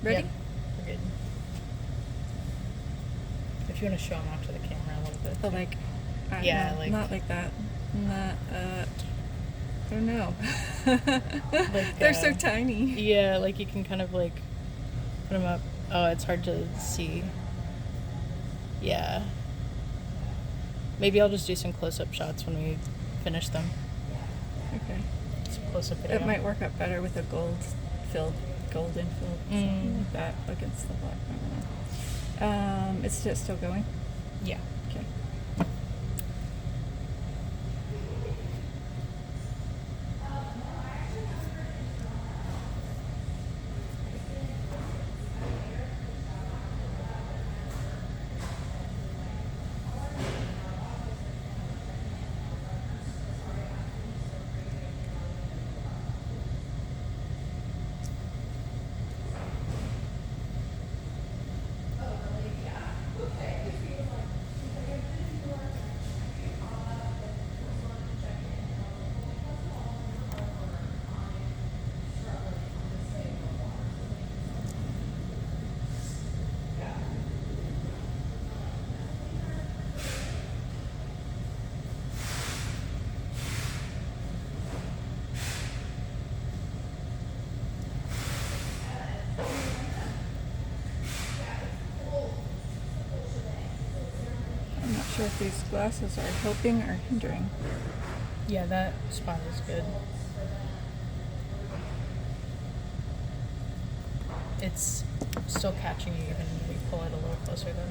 Ready? Yep, we're good. If you want to show them off to the camera a little bit. But like, Yeah, no, like- not like that. Not, I don't know. Like, They're so tiny. Yeah, like you can kind of like put them up. Oh, it's hard to see. Yeah. Maybe I'll just do some close-up shots when we finish them. Okay. Some close-up video. It might work out better with a golden filled, something like that against the black. I don't know. It's still going? Yeah. Okay. I'm not sure if these glasses are helping or hindering. Yeah, that spot is good. It's still catching you even when we pull it a little closer though.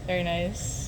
Very nice.